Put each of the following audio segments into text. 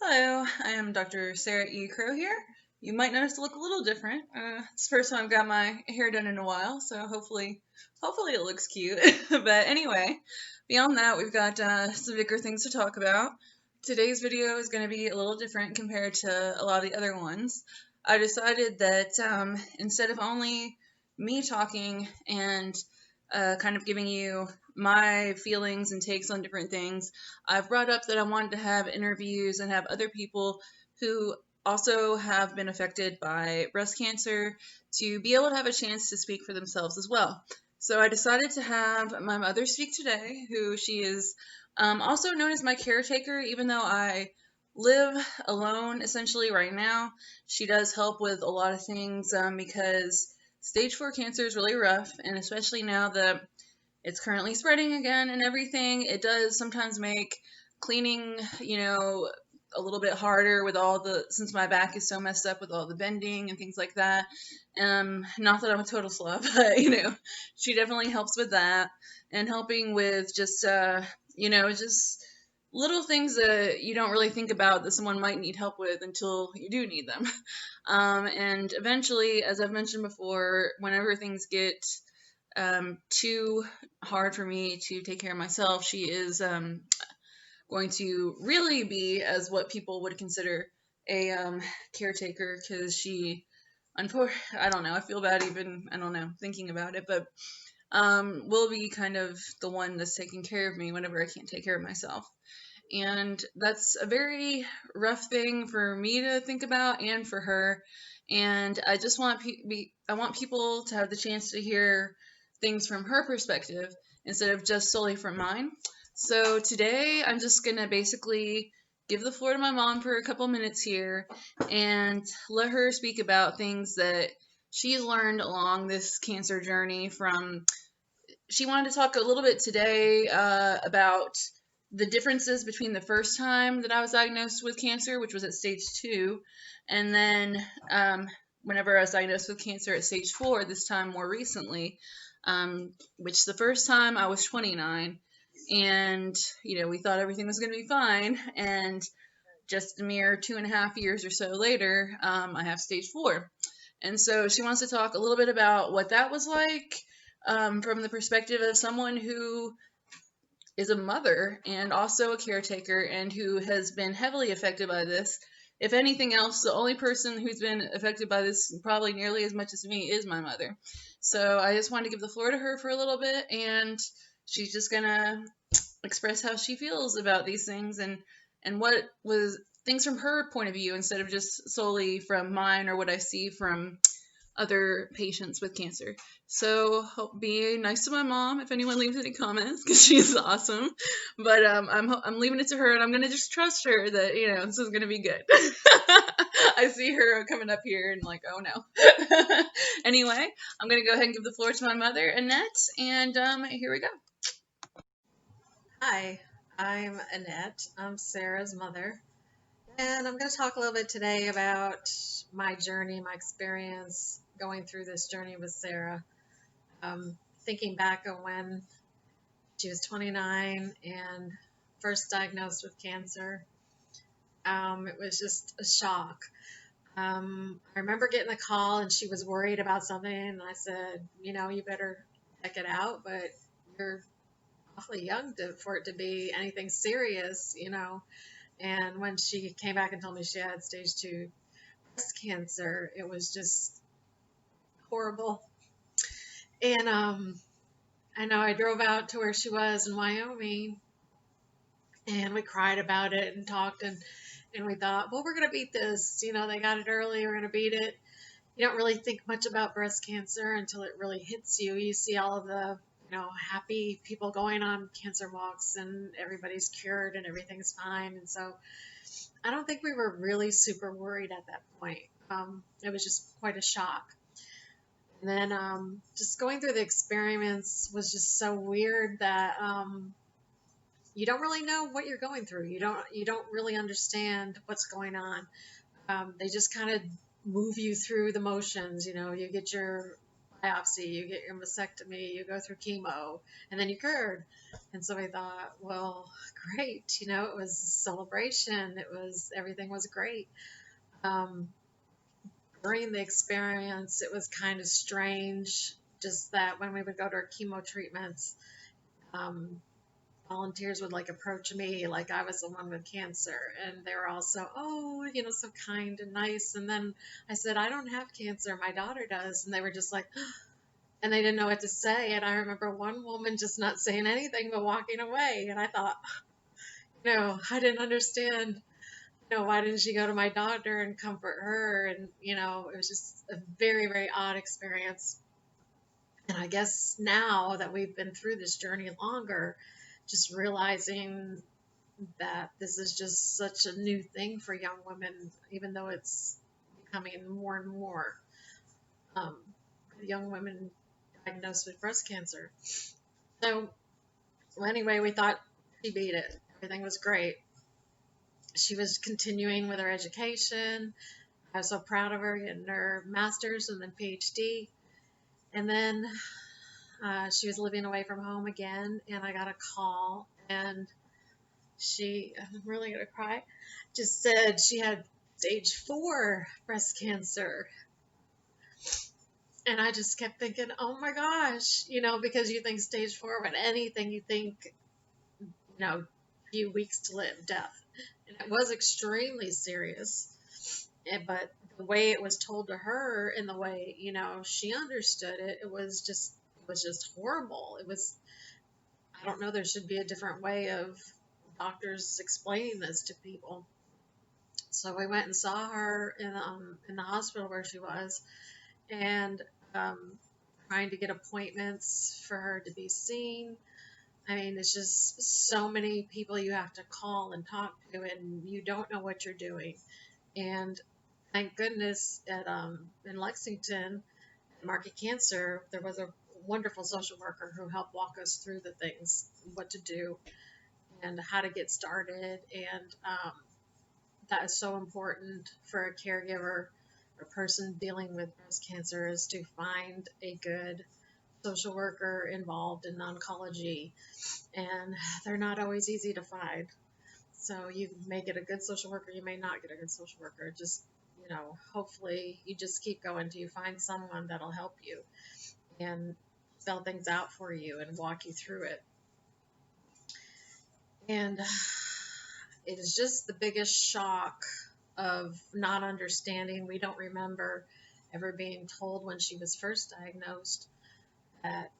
Hello, I am Dr. Sarah E. Crow here. You might notice I look a little different. It's the first time I've got my hair done in a while, so hopefully it looks cute. But anyway, beyond that, we've got some bigger things to talk about. Today's video is going to be a little different compared to a lot of the other ones. I decided that instead of only me talking and kind of giving you my feelings and takes on different things, I've brought up that I wanted to have interviews and have other people who also have been affected by breast cancer to be able to have a chance to speak for themselves as well. So I decided to have my mother speak today, who she is also known as my caretaker, even though I live alone essentially right now. She does help with a lot of things because stage 4 cancer is really rough, and especially now that it's currently spreading again and everything, it does sometimes make cleaning, a little bit harder with since my back is so messed up with all the bending and things like that. Not that I'm a total slob, but, she definitely helps with that and helping with just little things that you don't really think about that someone might need help with until you do need them. And eventually, as I've mentioned before, whenever things get too hard for me to take care of myself, she is going to really be as what people would consider a caretaker, because I don't know, I feel bad even, I don't know, thinking about it, but will be kind of the one that's taking care of me whenever I can't take care of myself. And that's a very rough thing for me to think about and for her. And I just want I want people to have the chance to hear things from her perspective instead of just solely from mine. So today I'm just gonna basically give the floor to my mom for a couple minutes here and let her speak about things that she's learned along this cancer journey. She wanted to talk a little bit today about the differences between the first time that I was diagnosed with cancer, which was at stage 2, and then whenever I was diagnosed with cancer at stage 4, this time more recently, which the first time I was 29, and we thought everything was going to be fine, and just a mere 2.5 years or so later, I have stage 4. And so she wants to talk a little bit about what that was like from the perspective of someone who is a mother and also a caretaker and who has been heavily affected by this. If anything else, the only person who's been affected by this probably nearly as much as me is my mother. So I just wanted to give the floor to her for a little bit, and she's just gonna express how she feels about these things and what was things from her point of view instead of just solely from mine or what I see from other patients with cancer. So be nice to my mom if anyone leaves any comments, because she's awesome. But I'm leaving it to her, and I'm gonna just trust her that this is gonna be good. I see her coming up here and like, oh no. Anyway, I'm gonna go ahead and give the floor to my mother, Annette, and here we go. Hi, I'm Annette. I'm Sarah's mother, and I'm going to talk a little bit today about my journey, my experience going through this journey with Sarah. Thinking back on when she was 29 and first diagnosed with cancer, it was just a shock. I remember getting the call, and she was worried about something, and I said, you better check it out, but you're awfully young for it to be anything serious, And when she came back and told me she had stage 2 breast cancer, it was just horrible. And I know I drove out to where she was in Wyoming, and we cried about it and talked, and we thought, well, we're going to beat this. They got it early. We're going to beat it. You don't really think much about breast cancer until it really hits you. You see all of the happy people going on cancer walks, and everybody's cured and everything's fine. And so I don't think we were really super worried at that point. It was just quite a shock. And then just going through the experiments was just so weird that you don't really know what you're going through. You don't really understand what's going on. They just kind of move you through the motions. You get your biopsy, you get your mastectomy, you go through chemo, and then you cured. And so I thought, well, great. It was a celebration. Everything was great. Um, During the experience, it was kind of strange, just that when we would go to our chemo treatments, um, volunteers would like approach me like I was the one with cancer, and they were all so, oh, so kind and nice. And then I said, I don't have cancer, my daughter does. And they were just like, and they didn't know what to say. And I remember one woman just not saying anything but walking away. And I thought, I didn't understand. Why didn't she go to my daughter and comfort her? And, it was just a very, very odd experience. And I guess now that we've been through this journey longer, just realizing that this is just such a new thing for young women, even though it's becoming more and more um, young women diagnosed with breast cancer. So, well, anyway, we thought she beat it. Everything was great. She was continuing with her education. I was so proud of her getting her master's and then PhD. And then she was living away from home again, and I got a call, and I'm really going to cry, just said she had stage 4 breast cancer. And I just kept thinking, oh my gosh, because you think stage 4, but anything you think, a few weeks to live, death. And it was extremely serious. But the way it was told to her and the way, she understood it, it was just horrible. I don't know, there should be a different way of doctors explaining this to people. So we went and saw her in the hospital where she was, and trying to get appointments for her to be seen. I mean, it's just so many people you have to call and talk to, and you don't know what you're doing. And thank goodness in Lexington, Market Cancer, there was a wonderful social worker who helped walk us through the things, what to do, and how to get started. And that is so important for a caregiver, a person dealing with breast cancer, is to find a good social worker involved in oncology. And they're not always easy to find. So you may get a good social worker, you may not get a good social worker. Just, hopefully you just keep going till you find someone that'll help you and spell things out for you and walk you through it. And it is just the biggest shock of not understanding. We don't remember ever being told when she was first diagnosed that,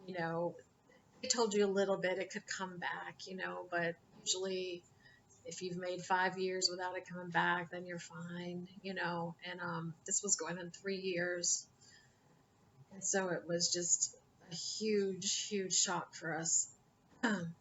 they told you a little bit, it could come back, but usually if you've made 5 years without it coming back, then you're fine, and this was going on 3 years. And so it was just a huge, huge shock for us. And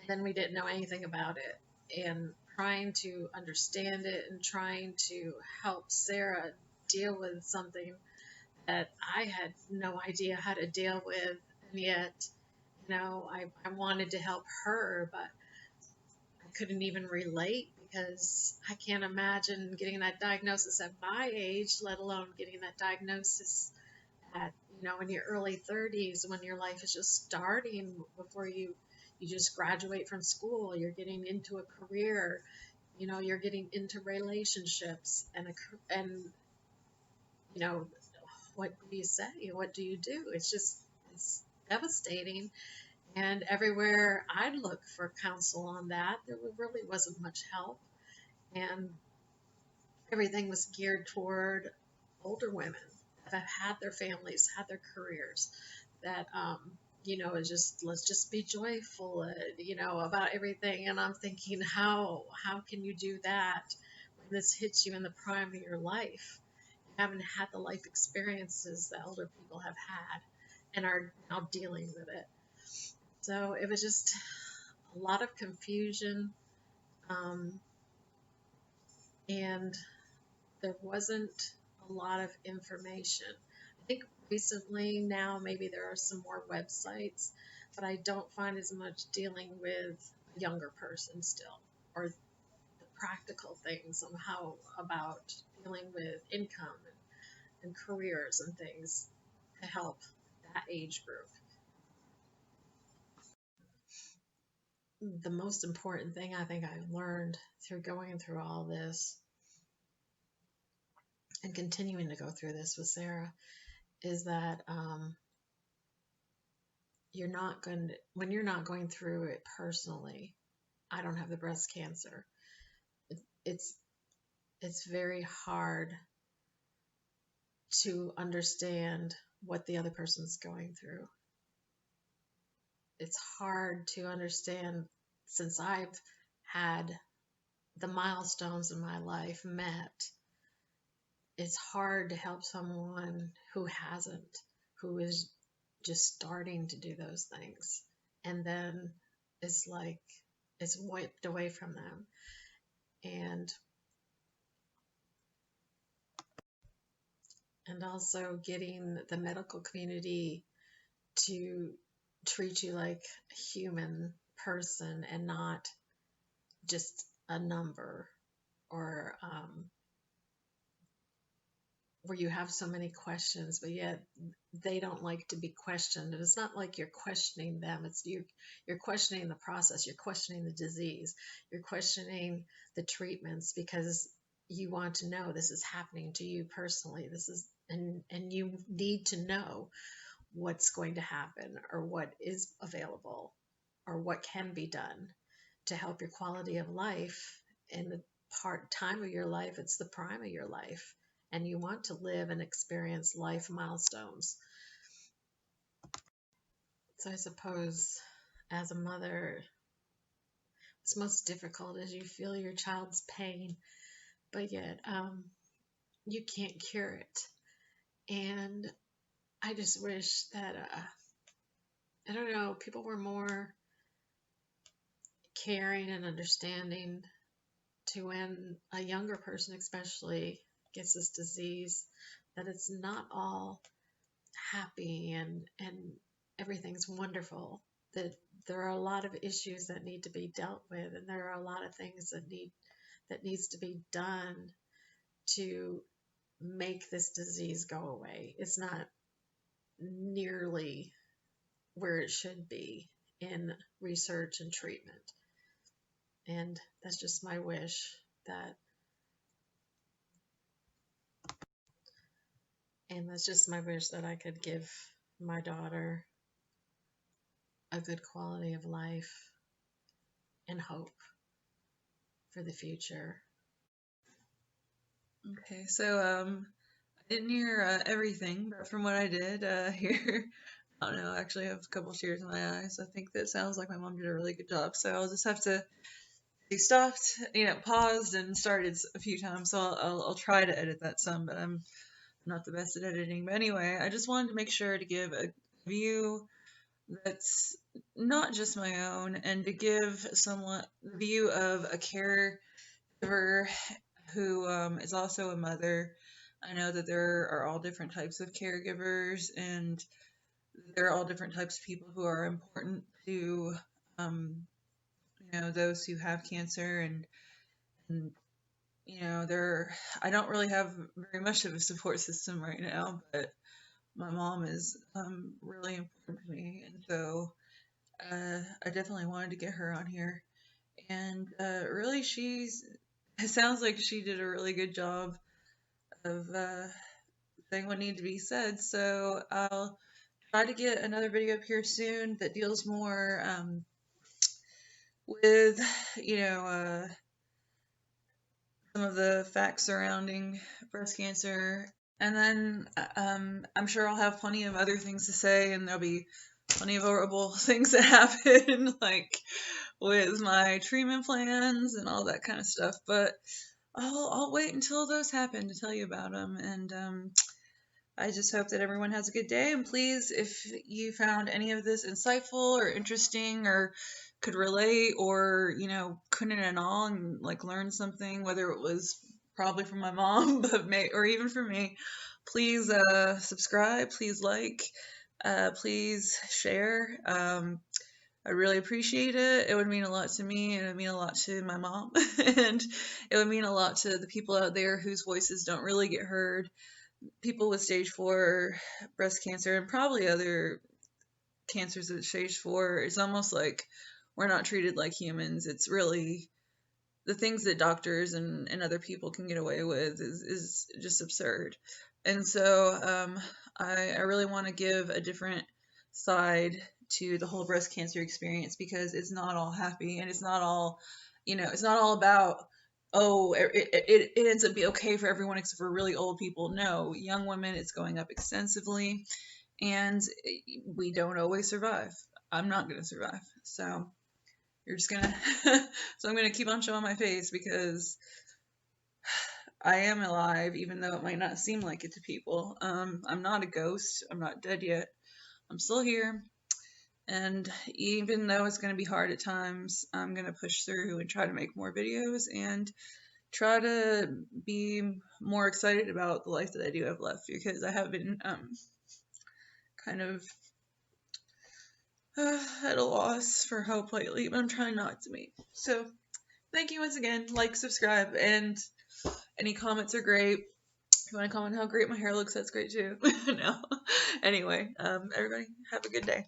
then we didn't know anything about it. And trying to understand it and trying to help Sarah deal with something that I had no idea how to deal with. And yet, I wanted to help her, but I couldn't even relate because I can't imagine getting that diagnosis at my age, let alone getting that diagnosis at, in your early 30s when your life is just starting before you just graduate from school. You're getting into a career, you're getting into relationships and what do you say? What do you do? It's devastating. And everywhere I'd look for counsel on that, there really wasn't much help. And everything was geared toward older women that had their families, had their careers, that, is just, let's just be joyful, about everything. And I'm thinking, how can you do that when this hits you in the prime of your life? You haven't had the life experiences that older people have had and are now dealing with it. So it was just a lot of confusion, and there wasn't a lot of information. I think recently now maybe there are some more websites, but I don't find as much dealing with a younger person still, or the practical things on how about dealing with income and careers and things. to help that age group. The most important thing I think I've learned through going through all this and continuing to go through this with Sarah is that when you're not going through it personally. I don't have the breast cancer. It's very hard to understand what the other person's going through. It's hard to understand, since I've had the milestones in my life met. It's hard to help someone who hasn't, who is just starting to do those things, and then it's like it's wiped away from them. And also getting the medical community to treat you like a human person and not just a number, or where you have so many questions, but yet they don't like to be questioned. And it's not like you're questioning them. It's you're questioning the process. You're questioning the disease. You're questioning the treatments because you want to know this is happening to you personally. This is, and you need to know what's going to happen, or what is available, or what can be done to help your quality of life in the time of your life. It's the prime of your life, and you want to live and experience life milestones. So I suppose as a mother, what's most difficult is you feel your child's pain, but yet you can't cure it. And I just wish that, I don't know, people were more caring and understanding to when a younger person especially gets this disease, that it's not all happy and everything's wonderful, that there are a lot of issues that need to be dealt with, and there are a lot of things that needs to be done to make this disease go away. It's not nearly where it should be in research and treatment. And that's just my wish that I could give my daughter a good quality of life and hope for the future. Okay, so I didn't hear everything, but from what I did hear, I don't know, actually I have a couple tears in my eyes. I think that sounds like my mom did a really good job, so I'll just have to be stopped, paused and started a few times, so I'll try to edit that some, but I'm not the best at editing. But anyway, I just wanted to make sure to give a view that's not just my own, and to give someone the view of a caregiver who is also a mother. I know that there are all different types of caregivers, and there are all different types of people who are important to, those who have cancer, and I don't really have very much of a support system right now, but my mom is really important to me, and so I definitely wanted to get her on here. And really, it sounds like she did a really good job of saying what needed to be said. So I'll try to get another video up here soon that deals more with, some of the facts surrounding breast cancer. And then I'm sure I'll have plenty of other things to say, and there'll be plenty of horrible things that happen, like with my treatment plans and all that kind of stuff. But I'll wait until those happen to tell you about them. And I just hope that everyone has a good day. And please, if you found any of this insightful or interesting, or could relate, or couldn't at all, and like learn something, whether it was probably from my mom, or even from me, please subscribe, please like, please share. I really appreciate it. It would mean a lot to me, and it would mean a lot to my mom, and it would mean a lot to the people out there whose voices don't really get heard, people with stage 4 breast cancer and probably other cancers at stage 4, it's almost like we're not treated like humans. It's really the things that doctors and other people can get away with is just absurd. And so I really want to give a different side to the whole breast cancer experience because it's not all happy and it's not all, it's not all about, oh, it ends up being okay for everyone except for really old people. No, young women, it's going up extensively and we don't always survive. I'm not going to survive. So you're just gonna so I'm gonna keep on showing my face because I am alive, even though it might not seem like it to people. I'm not a ghost. I'm not dead yet. I'm still here. And even though it's gonna be hard at times, I'm gonna push through and try to make more videos and try to be more excited about the life that I do have left because I have been kind of at a loss for hope lately, but I'm trying not to be. So thank you once again. Like, subscribe, and any comments are great. If you want to comment how great my hair looks, that's great too. No. Anyway, everybody have a good day.